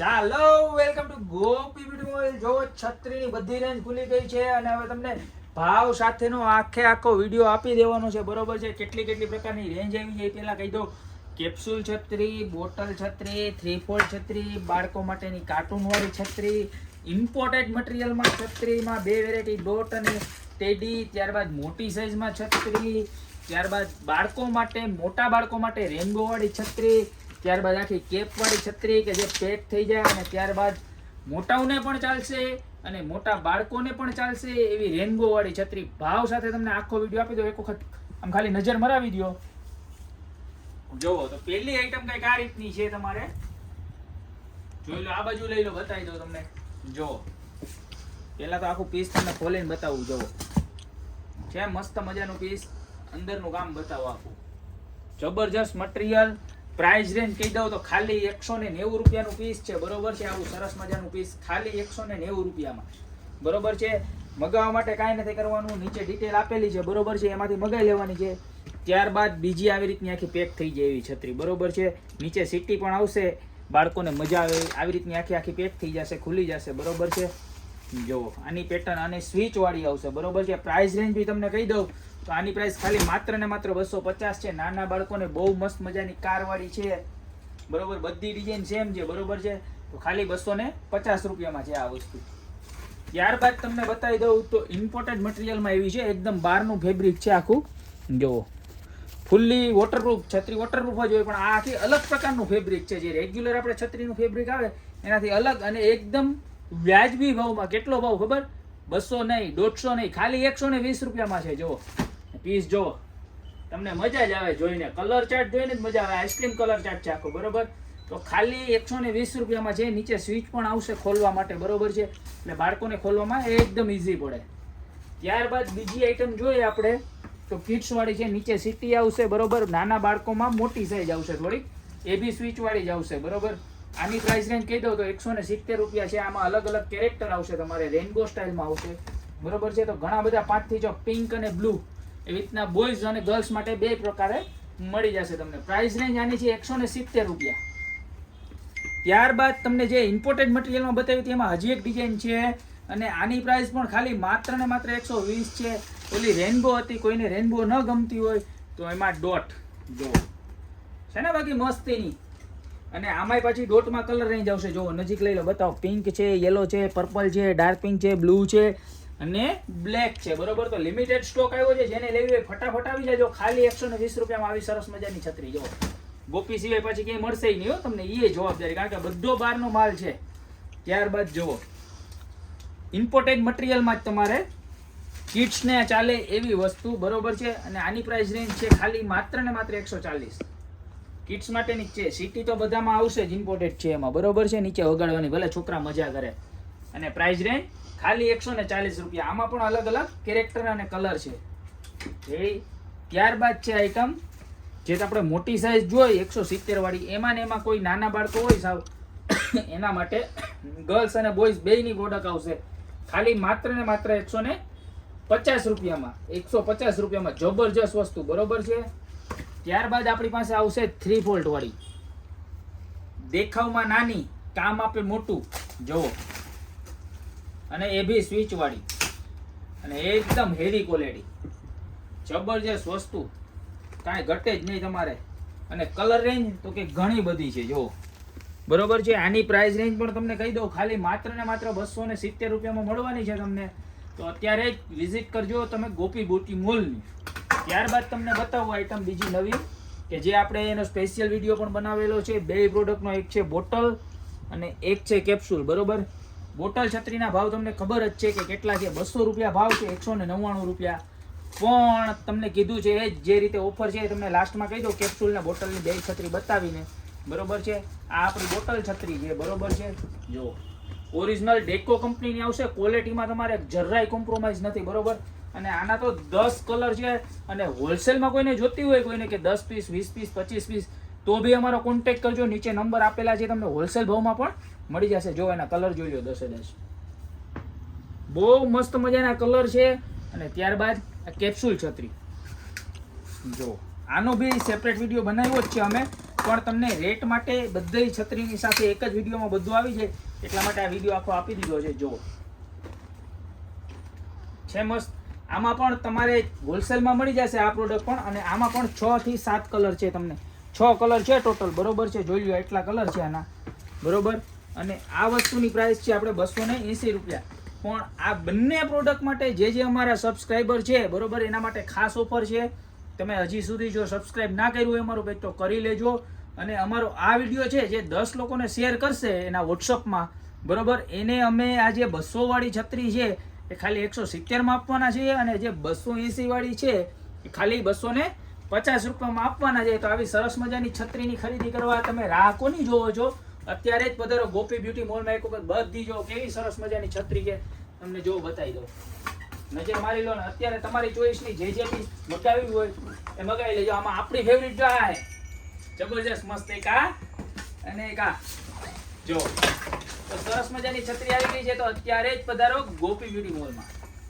ચાલો welcome to Gopi beauty mobile. જો છત્રીની બધી રેન્જ ખુલી ગઈ છે અને હવે તમને ભાવ સાથેનો આખો વિડીયો આપી દેવાનો છે. બરોબર છે? કેટલી પ્રકારની રેન્જ આવી છે પેલા કહી દો. કેપ્સ્યુલ છત્રી, બોટલ છત્રી, 3/4 છત્રી, બાળકો માટેની કાર્ટૂન વાળી છત્રી, ઇમ્પોર્ટેડ મટીરિયલમાં છત્રીમાં બે વેરાયટી, ડોટ અને ટેડી. ત્યારબાદ મોટી સાઈઝમાં છત્રી, ત્યારબાદ મોટા બાળકો માટે રેનબો વાળી છત્રી, ત્યારબાદ આખી કેપ વાળી છત્રી કે જે પેક થઈ જાય, અને ત્યારબાદ મોટાઓને પણ ચાલશે અને મોટા બાળકોને પણ ચાલશે એવી રેનબો વાળી છત્રી. ભાવ સાથે તમને આખો વિડીયો આપી દો. એક વખત આમ ખાલી નજર મરાવી દો. જોવો તો પહેલી આઈટમ કઈક આ રીતની છે. તમારે જોઈ લો, આ બાજુ લઈ લો, બતાવી દો તમને. જો પેલા તો આખું પીસ તમને ખોલીને બતાવું. જોવો છે મસ્ત મજાનું પીસ, અંદરનું કામ બતાવો આખું. જબરજસ્ત મટીરિયલ. પ્રાઇસ રેન્જ કહી દઉં તો ખાલી 190 રૂપિયાનું પીસ છે. બરોબર છે? આવું સરસ મજાનું પીસ ખાલી 190 રૂપિયામાં. બરોબર છે? મગાવવા માટે કાંઈ નથી કરવાનું, નીચે ડિટેલ આપેલી છે. બરોબર છે? એમાંથી મગાવી લેવાની છે. ત્યારબાદ બીજી આવી રીતની આખી પેક થઈ જાય એવી છત્રી. બરોબર છે? નીચે સીટી પણ આવશે, બાળકોને મજા આવે આવી રીતની આખી પેક થઈ જશે, ખુલી જશે. બરોબર છે? જો આની પેટર્ન અને સ્વિચ વાળી આવશે. બરોબર છે? પ્રાઇસ રેન્જ બી તમને કહી દઉં તો આની પ્રાઇસ ખાલી માત્ર ને માત્ર 250 છે. નાના બાળકોને બહુ મસ્ત મજાની કાર વાળી છે. બરોબર? બધી ડિઝાઇન સેમ છે. બરોબર છે? તો ખાલી 250 રૂપિયામાં છે આ વસ્તુ. ત્યારબાદ તમને બતાવી દઉં તો ઇમ્પોર્ટેડ મટીરિયલમાં એવી છે, એકદમ બહારનું ફેબ્રિક છે આખું. જુઓ, ફૂલ્લી વોટરપ્રૂફ છત્રી. વોટરપ્રૂફ જ હોય પણ આ આખી અલગ પ્રકારનું ફેબ્રિક છે. જે રેગ્યુલર આપણે છત્રીનું ફેબ્રિક આવે એનાથી અલગ અને એકદમ વ્યાજબી ભાવમાં. કેટલો ભાવ ખબર? 200 નહીં, 150 નહીં, ખાલી 120 રૂપિયામાં છે. જુઓ પીસ, જો તમને મજા જ આવે જોઈને. કલર ચાર્ટ જોઈને જ મજા આવે. આઈસ્ક્રીમ કલર ચાર્ટ છે આખો. બરોબર? તો ખાલી 120 રૂપિયામાં છે. નીચે સ્વિચ પણ આવશે ખોલવા માટે. બરોબર છે? એટલે બાળકોને ખોલવામાં એકદમ ઈઝી પડે. ત્યારબાદ બીજી આઈટમ જોઈએ આપણે તો કિડ્સ વાળી છે. નીચે સીટી આવશે. બરોબર? નાના બાળકોમાં મોટી સાઈઝ આવશે થોડીક, એ બી સ્વિચ વાળી જ આવશે. બરોબર? આની પ્રાઇસ રેન્જ કહી દઉં તો 170 રૂપિયા છે. આમાં અલગ અલગ કેરેક્ટર આવશે, તમારે રેનબો સ્ટાઇલમાં આવશે. બરોબર છે? તો ઘણા બધા 5 થી 6 પિંક અને બ્લુ એવી રીતના બોયઝ અને ગર્લ્સ માટે બે પ્રકારે મળી જશે તમને. પ્રાઇસ રેન્જ આની છે 170 રૂપિયા. ત્યારબાદ તમને જે ઇમ્પોર્ટેડ મટીરિયલમાં બતાવ્યું તેમાં હજી એક ડિઝાઇન છે અને આની પ્રાઇસ પણ ખાલી માત્ર ને માત્ર 120 છે. ઓલી રેનબો હતી, કોઈને રેનબો ન ગમતી હોય તો એમાં ડોટ જો છે ને બાકી મસ્તીની. અને આમાંય પાછી ડોટમાં કલર રેન્જ આવશે. જો નજીક લઈ લો, બતાવો. પિંક છે, યેલો છે, પર્પલ છે, ડાર્ક પિંક છે, બ્લુ છે અને બ્લેક છે. બરોબર? તો લિમિટેડ સ્ટોક આવ્યો છે. જેને લેવી હોય ફટાફટ આવી જાજો. ખાલી 120 રૂપિયામાં આવી સરસ મજાની છત્રી. જો ગોપી સિવાય પાછી ક્યાંય મળશે નહીં હો તમને, એ જવાબદારી, કારણ કે બધો બહારનો માલ છે. ત્યારબાદ જુઓ ઇમ્પોર્ટેડ મટીરિયલમાં જ તમારે કિડ્સને ચાલે એવી વસ્તુ. બરોબર છે? અને આની પ્રાઇસ રેન્જ છે ખાલી માત્ર ને માત્ર 140. કિડ્સ માટેની જ છે. સિટી તો બધામાં આવશે જ, ઇમ્પોર્ટેડ છે એમાં. બરોબર છે? નીચે વગાડવાની, ભલે છોકરા મજા કરે. અને પ્રાઇસ રેન્જ ખાલી 140 રૂપિયા. આમાં પણ અલગ અલગ કેરેક્ટર અને કલર છે. ત્યારબાદ છે આઈટમ જે આપણે મોટી સાઈઝ જોઈ 170 વાળી, એમાં ને એમાં કોઈ નાના બાળકો હોય સાવ એના માટે ગર્લ્સ અને બોયઝ બેયની પ્રોડક્ટ આવશે. ખાલી માત્ર ને માત્ર 150 રૂપિયામાં. 150 રૂપિયામાં જબરજસ્ત વસ્તુ. બરોબર છે? ત્યારબાદ આપણી પાસે આવશે 3/4 વાળી. દેખાવમાં નાની, કામ આપે મોટું. જોવો, અને એ બી સ્વિચ વાળી અને એકદમ હેવી ક્વોલિટી. જબરજસ્ત વસ્તુ, કાંઈ ઘટે જ નહીં તમારે. અને કલર રેન્જ તો કે ઘણી બધી છે. જો બરોબર છે? આની પ્રાઇસ રેન્જ પણ તમને કહી દઉં ખાલી માત્ર ને માત્ર 270 રૂપિયામાં મળવાની છે તમને. તો અત્યારે જ વિઝિટ કરજો તમે ગોપી બ્યુટી મોલની. ત્યારબાદ તમને બતાવું આઈટમ બીજી નવી કે જે આપણે એનો સ્પેશિયલ વિડીયો પણ બનાવેલો છે. બે પ્રોડક્ટનો, એક છે બોટલ અને એક છે કેપ્સ્યુલ. બરોબર? બોટલ છત્રીના ભાવ તમને ખબર જ છે કે કેટલા છે. 200 રૂપિયા ભાવ છે, 199 રૂપિયા. પણ તમને કીધું છે એ જે રીતે ઓફર છે એ તમને લાસ્ટમાં કહી દો. કેપ્સ્યુલ ને બોટલની બે છત્રી બતાવીને. બરોબર છે? આ આપણી બોટલ છત્રી છે. બરોબર છે? જો ઓરિજિનલ ડેકો કંપનીની આવશે. ક્વોલિટીમાં તમારે જરાય કોમ્પ્રોમાઇઝ નથી. બરોબર? અને આના તો 10 કલર છે. અને હોલસેલમાં કોઈને જોતી હોય, કોઈને કે 10 પીસ, 20 પીસ, 25 પીસ, તો બી અમારો કોન્ટેક્ટ કરજો. નીચે નંબર આપેલા છે, તમને હોલસેલ ભાવમાં પણ મળી જશે. જો એના કલર જોઈ લો, 10 બહુ મસ્ત મજાના કલર છે. અને ત્યારબાદ કેપ્સ્યુલ છત્રી. જો આનો બી સેપરેટ વિડીયો બનાવ્યો જ છે અમે, પણ તમને રેટ માટે બધી છત્રીની સાથે એક જ વિડીયોમાં બધું આવી જાય એટલા માટે આ વિડીયો આખો આપી દીધો છે. જુઓ છે મસ્ત. આમાં પણ તમારે હોલસેલમાં મળી જશે આ પ્રોડક્ટ પણ, અને આમાં પણ 6 થી 7 કલર છે. તમને 6 કલર છે ટોટલ, બરોબર છે. જોઈ લો એટલા કલર છે આના, બરોબર. અને આ વસ્તુની પ્રાઇસ છે આપણે 280 રૂપિયા. પણ આ બંને પ્રોડક્ટ માટે જે અમારા સબસ્ક્રાઈબર છે, બરોબર, એના માટે ખાસ ઓફર છે. તમે હજી સુધી જો સબસ્ક્રાઇબ ના કર્યું હોય અમારું પેજ તો કરી લેજો. અને અમારો આ વિડીયો છે જે 10 લોકોને શેર કરશે એના વોટ્સઅપમાં, બરોબર, એને અમે આ જે 200 વાળી છત્રી છે એ ખાલી 170માં આપવાના છે, અને જે 280 વાળી છે એ ખાલી 250 રૂપિયામાં આપવાના છે. તો આવી સરસ મજાની છત્રીની ખરીદી કરવા તમે રાહ કોની જોવો છો? અત્યારે જ પધારો ગોપી બ્યુટી મોલમાં. એક વખત બધી જો કેવી સરસ મજાની છત્રી છે, તમને જો બતાવી દઉં. નજર મારી લો ને. અત્યારે તમારી ચોઈસની જે બી મગાવી હોય એ મગાવી લેજો. આમાં આપણી ફેવરિટ જો આ જબરજસ્ત મસ્ત એક આ અને એક આ જો. તો સરસ મજાની છત્રી આવી ગઈ છે. તો અત્યારે જ પધારો ગોપી બ્યુટી મોલમાં.